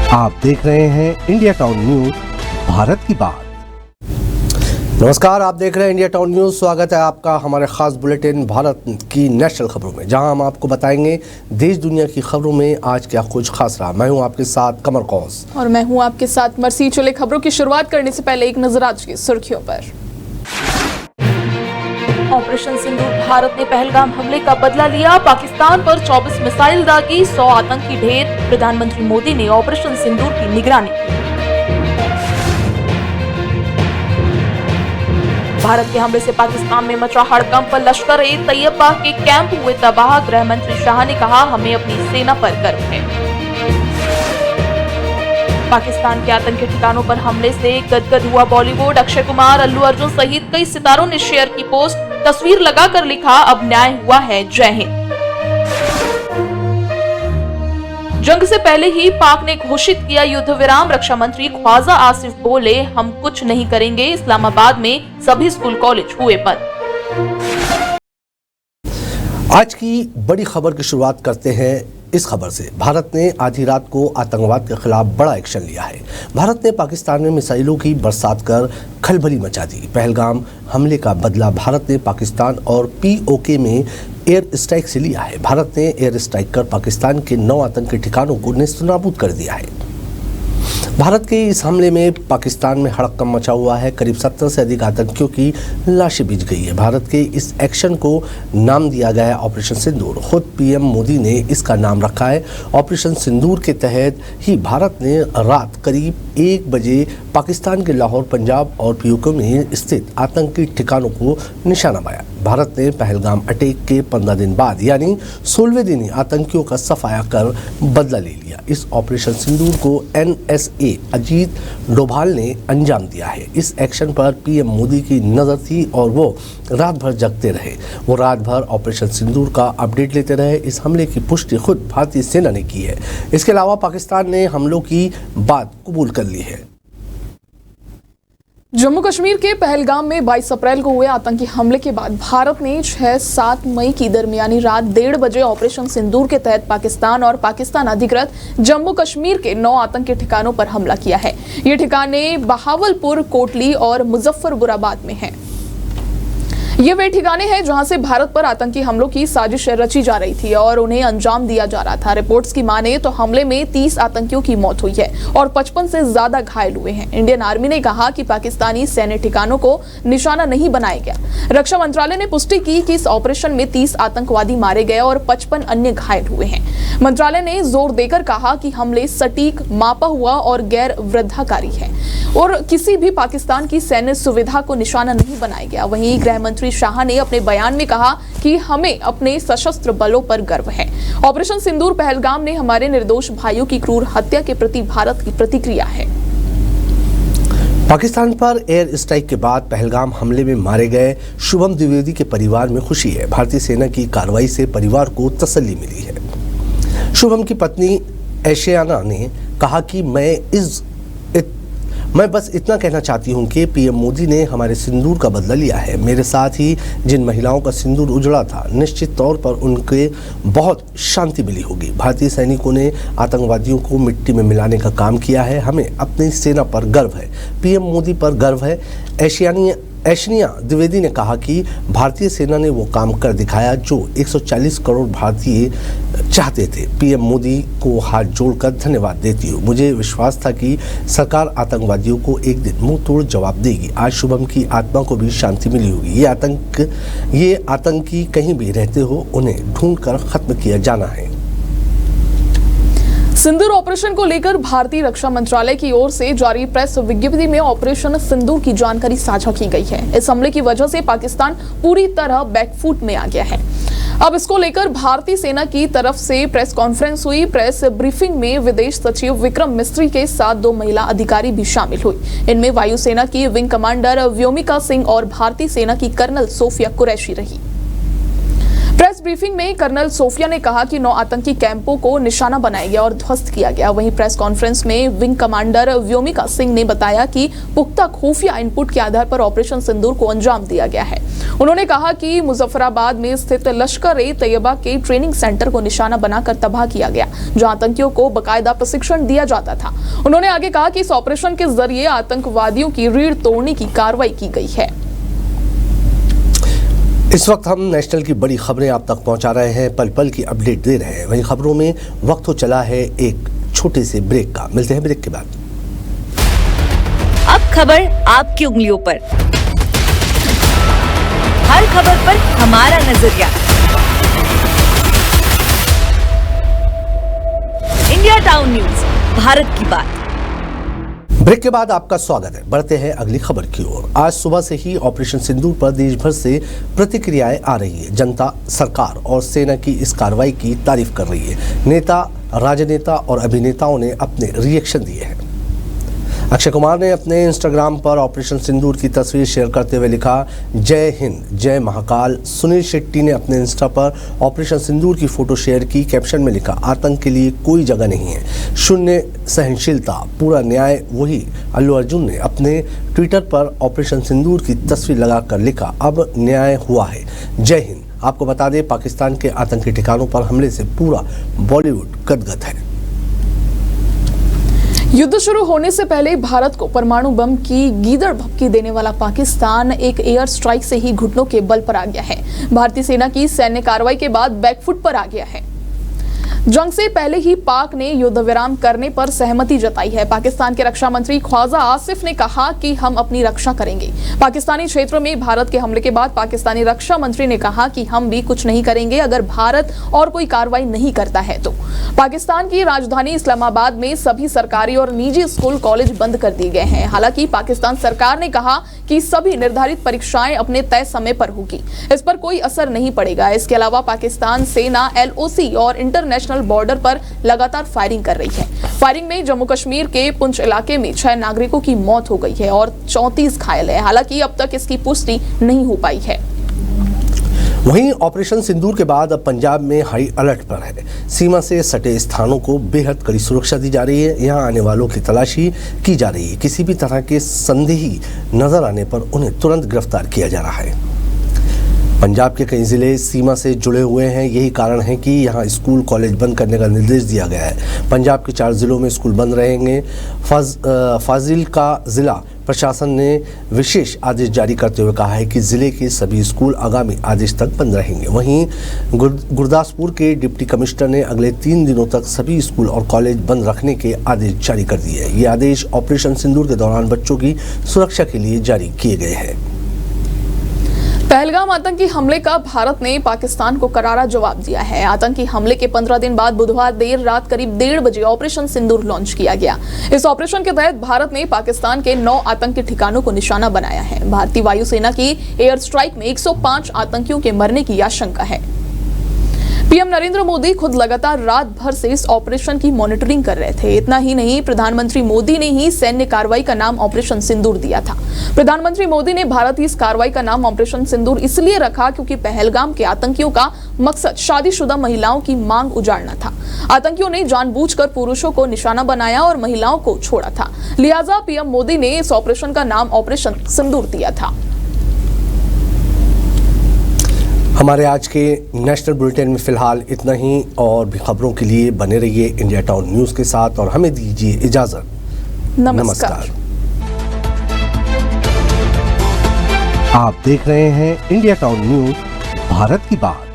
आप देख रहे हैं इंडिया टाउन न्यूज, भारत की बात। नमस्कार, आप देख रहे हैं इंडिया टाउन न्यूज। स्वागत है आपका हमारे खास बुलेटिन भारत की नेशनल खबरों में, जहां हम आपको बताएंगे देश दुनिया की खबरों में आज क्या कुछ खास रहा। मैं हूं आपके साथ कमर कौस और मैं हूं आपके साथ मरसी। चले खबरों की शुरुआत करने से पहले एक नजर आज की सुर्खियों पर। ऑपरेशन सिंदूर, भारत ने पहलगाम हमले का बदला लिया। पाकिस्तान पर 24 मिसाइल दागी, 100 आतंकी ढेर। प्रधानमंत्री मोदी ने ऑपरेशन सिंदूर की निगरानी की। भारत के हमले से पाकिस्तान में मचा हड़कंप, लश्कर-ए-तैयबा के कैंप हुए तबाह। गृह मंत्री शाह ने कहा, हमें अपनी सेना पर गर्व है। पाकिस्तान के आतंकी ठिकानों पर हमले से गदगद हुआ बॉलीवुड। अक्षय कुमार, अल्लू अर्जुन सहित कई सितारों ने शेयर की पोस्ट, तस्वीर लगाकर लिखा, अब न्याय हुआ है, जय हिंद। जंग से पहले ही पाक ने घोषित किया युद्ध विराम। रक्षा मंत्री ख्वाजा आसिफ बोले, हम कुछ नहीं करेंगे। इस्लामाबाद में सभी स्कूल कॉलेज हुए बंद। आज की बड़ी खबर की शुरुआत करते हैं इस खबर से। भारत ने आधी रात को आतंकवाद के खिलाफ बड़ा एक्शन लिया है। भारत ने पाकिस्तान में मिसाइलों की बरसात कर खलबली मचा दी। पहलगाम हमले का बदला भारत ने पाकिस्तान और POK में एयर स्ट्राइक से लिया है। भारत ने एयर स्ट्राइक कर पाकिस्तान के 9 आतंकी ठिकानों को नेस्तनाबूद कर दिया है। भारत के इस हमले में पाकिस्तान में हड़कंप मचा हुआ है। करीब 70 से अधिक आतंकियों की लाशें बिछ गई है। भारत के इस एक्शन को नाम दिया गया है ऑपरेशन सिंदूर। खुद PM मोदी ने इसका नाम रखा है। ऑपरेशन सिंदूर के तहत ही भारत ने रात करीब 1 बजे पाकिस्तान के लाहौर, पंजाब और POK में स्थित आतंकी ठिकानों को निशाना बनाया। भारत ने पहलगाम अटैक के 15 दिन बाद यानी 16वें दिन ही आतंकियों का सफाया कर बदला ले लिया। इस ऑपरेशन सिंदूर को NSA अजीत डोभाल ने अंजाम दिया है। इस एक्शन पर PM मोदी की नज़र थी और वो रात भर जगते रहे। वो रात भर ऑपरेशन सिंदूर का अपडेट लेते रहे। इस हमले की पुष्टि खुद भारतीय सेना ने की है। इसके अलावा पाकिस्तान ने हमलों की बात कबूल कर ली है। जम्मू कश्मीर के पहलगाम में 22 अप्रैल को हुए आतंकी हमले के बाद भारत ने 6-7 मई की दरमियानी रात 1:30 बजे ऑपरेशन सिंदूर के तहत पाकिस्तान और पाकिस्तान अधिकृत जम्मू कश्मीर के 9 आतंकी ठिकानों पर हमला किया है। ये ठिकाने बहावलपुर, कोटली और मुजफ्फरपुराबाद में हैं। ये वे ठिकाने हैं जहां से भारत पर आतंकी हमलों की साजिश रची जा रही थी और उन्हें अंजाम दिया जा रहा था। रिपोर्ट्स की माने तो हमले में 30 आतंकियों की मौत हुई है और 55 से ज्यादा घायल हुए हैं। इंडियन आर्मी ने कहा कि पाकिस्तानी सैन्य ठिकानों को निशाना नहीं बनाया गया। रक्षा मंत्रालय ने पुष्टि की कि इस ऑपरेशन में 30 आतंकवादी मारे गए और 55 अन्य घायल हुए हैं। मंत्रालय ने जोर देकर कहा कि हमले सटीक, मापा हुआ और गैर वृद्धाकारी है और किसी भी पाकिस्तान की सैन्य सुविधा को निशाना नहीं बनाया गया। वहीं गृह मंत्री शाह ने अपने बयान में कहा कि हमें अपने सशस्त्र बलों पर गर्व है। ऑपरेशन सिंदूर पहलगाम ने हमारे निर्दोष भाइयों की क्रूर हत्या के प्रति भारत की प्रतिक्रिया है। पाकिस्तान पर एयर स्ट्राइक के बाद पहलगाम हमले में मारे गए शुभम द्विवेदी के परिवार में खुशी है। भारतीय सेना की कार्रवाई से परिवार को तसल्ली मिली है। शुभम की पत्नी एशियाना ने कहा कि मैं बस इतना कहना चाहती हूं कि PM मोदी ने हमारे सिंदूर का बदला लिया है। मेरे साथ ही जिन महिलाओं का सिंदूर उजड़ा था, निश्चित तौर पर उनके बहुत शांति मिली होगी। भारतीय सैनिकों ने आतंकवादियों को मिट्टी में मिलाने का काम किया है। हमें अपनी सेना पर गर्व है। PM मोदी पर गर्व है। ऐशनिया द्विवेदी ने कहा कि भारतीय सेना ने वो काम कर दिखाया जो 140 करोड़ भारतीय चाहते थे। PM मोदी को हाथ जोड़कर धन्यवाद देती हूँ। मुझे विश्वास था कि सरकार आतंकवादियों को एक दिन मुंह तोड़ जवाब देगी। आज शुभम की आत्मा को भी शांति मिली होगी। ये आतंकी कहीं भी रहते हो, उन्हें ढूंढ कर खत्म किया जाना है। सिंदूर ऑपरेशन को लेकर भारतीय रक्षा मंत्रालय की ओर से जारी प्रेस विज्ञप्ति में ऑपरेशन सिंदूर की जानकारी साझा की गई है। इस हमले की वजह से पाकिस्तान पूरी तरह बैकफुट में आ गया है। अब इसको लेकर भारतीय सेना की तरफ से प्रेस कॉन्फ्रेंस हुई। प्रेस ब्रीफिंग में विदेश सचिव विक्रम मिस्त्री के साथ 2 महिला अधिकारी भी शामिल हुई। इनमें वायुसेना की विंग कमांडर व्योमिका सिंह और भारतीय सेना की कर्नल सोफिया कुरैशी रही। प्रेस प्रेस ब्रीफिंग में कर्नल सोफिया ने कहा कि 9 आतंकी कैंपों को निशाना बनाया गया और ध्वस्त किया गया। वहीं प्रेस कॉन्फ्रेंस में विंग कमांडर व्योमिका सिंह ने बताया कि पुख्ता खुफिया इनपुट के आधार पर ऑपरेशन सिंदूर को अंजाम दिया गया है। उन्होंने कहा कि मुजफ्फराबाद में स्थित लश्कर-ए-तैयबा के ट्रेनिंग सेंटर को निशाना बनाकर तबाह किया गया, जहां आतंकियों को बाकायदा प्रशिक्षण दिया जाता था। उन्होंने आगे कहा कि इस ऑपरेशन के जरिए आतंकवादियों की रीढ़ तोड़ने की कार्रवाई की गई है। इस वक्त हम नेशनल की बड़ी खबरें आप तक पहुंचा रहे हैं, पल पल की अपडेट दे रहे हैं। वहीं खबरों में वक्त हो चला है एक छोटे से ब्रेक का। मिलते हैं ब्रेक के बाद। अब खबर आपकी उंगलियों पर, हर खबर पर हमारा नजरिया। इंडिया टाउन न्यूज, भारत की बात। ब्रेक के बाद आपका स्वागत है। बढ़ते हैं अगली खबर की ओर। आज सुबह से ही ऑपरेशन सिंदूर पर देश भर से प्रतिक्रियाएं आ रही है। जनता, सरकार और सेना की इस कार्रवाई की तारीफ कर रही है। नेता, राजनेता और अभिनेताओं ने अपने रिएक्शन दिए हैं। अक्षय कुमार ने अपने इंस्टाग्राम पर ऑपरेशन सिंदूर की तस्वीर शेयर करते हुए लिखा, जय हिंद, जय महाकाल। सुनील शेट्टी ने अपने इंस्टा पर ऑपरेशन सिंदूर की फोटो शेयर की। कैप्शन में लिखा, आतंक के लिए कोई जगह नहीं है, शून्य सहनशीलता, पूरा न्याय वही। अल्लू अर्जुन ने अपने ट्विटर पर ऑपरेशन सिंदूर की तस्वीर लगाकर लिखा, अब न्याय हुआ है, जय हिंद। आपको बता दें, पाकिस्तान के आतंकी ठिकानों पर हमले से पूरा बॉलीवुड गदगद है। युद्ध शुरू होने से पहले भारत को परमाणु बम की गीदड़ भभकी देने वाला पाकिस्तान एक एयर स्ट्राइक से ही घुटनों के बल पर आ गया है। भारतीय सेना की सैन्य कार्रवाई के बाद बैकफुट पर आ गया है। जंग से पहले ही पाक ने युद्ध विराम करने पर सहमति जताई है। पाकिस्तान के रक्षा मंत्री ख्वाजा आसिफ ने कहा कि हम अपनी रक्षा करेंगे। पाकिस्तानी क्षेत्रों में भारत के हमले के बाद पाकिस्तानी रक्षा मंत्री ने कहा कि हम भी कुछ नहीं करेंगे अगर भारत और कोई कार्रवाई नहीं करता है तो। पाकिस्तान की राजधानी इस्लामाबाद में सभी सरकारी और निजी स्कूल कॉलेज बंद कर दिए गए हैं। हालांकि पाकिस्तान सरकार ने कहा कि सभी निर्धारित परीक्षाएं अपने तय समय पर होगी, इस पर कोई असर नहीं पड़ेगा। इसके अलावा पाकिस्तान सेना LOC और इंटरनेशनल बॉर्डर पर लगातार फायरिंग कर रही है। फायरिंग में जम्मू कश्मीर के पुंछ इलाके में 6 नागरिकों की मौत हो गई है और 34 घायल है। हालांकि अब तक इसकी पुष्टि नहीं हो पाई है। वहीं ऑपरेशन सिंदूर के बाद अब पंजाब में हाई अलर्ट पर है। सीमा से सटे स्थानों को बेहद कड़ी सुरक्षा दी जा रही है। यहां आने वालों की तलाशी की जा रही है। किसी भी तरह के संदेही नजर आने पर उन्हें तुरंत गिरफ्तार किया जा रहा है। पंजाब के कई जिले सीमा से जुड़े हुए हैं। यही कारण है कि यहां स्कूल कॉलेज बंद करने का निर्देश दिया गया है। पंजाब के 4 जिलों में स्कूल बंद रहेंगे। फाजिलका जिला प्रशासन ने विशेष आदेश जारी करते हुए कहा है कि जिले के सभी स्कूल आगामी आदेश तक बंद रहेंगे। वहीं गुरदासपुर के डिप्टी कमिश्नर ने अगले 3 दिनों तक सभी स्कूल और कॉलेज बंद रखने के आदेश जारी कर दिए हैं। ये आदेश ऑपरेशन सिंदूर के दौरान बच्चों की सुरक्षा के लिए जारी किए गए हैं। पहलगाम आतंकी हमले का भारत ने पाकिस्तान को करारा जवाब दिया है। आतंकी हमले के 15 दिन बाद बुधवार देर रात करीब 1:30 बजे ऑपरेशन सिंदूर लॉन्च किया गया। इस ऑपरेशन के तहत भारत ने पाकिस्तान के 9 आतंकी ठिकानों को निशाना बनाया है। भारतीय वायुसेना की एयर स्ट्राइक में 105 आतंकियों के मरने की आशंका है। पीएम नरेंद्र मोदी खुद लगातार रात भर से इस ऑपरेशन की मॉनिटरिंग कर रहे थे। इतना ही नहीं, प्रधानमंत्री मोदी ने ही सैन्य कार्रवाई का नाम ऑपरेशन सिंदूर दिया था। प्रधानमंत्री मोदी ने भारत की इस कार्रवाई का नाम ऑपरेशन सिंदूर इसलिए रखा क्योंकि पहलगाम के आतंकियों का मकसद शादीशुदा महिलाओं की मांग उजाड़ना था। आतंकियों ने जानबूझकर पुरुषों को निशाना बनाया और महिलाओं को छोड़ा था। लिहाजा पीएम मोदी ने इस ऑपरेशन का नाम ऑपरेशन सिंदूर दिया था। हमारे आज के नेशनल बुलेटिन में फिलहाल इतना ही। और भी खबरों के लिए बने रहिए इंडिया टाउन न्यूज के साथ और हमें दीजिए इजाजत। नमस्कार। आप देख रहे हैं इंडिया टाउन न्यूज, भारत की बात।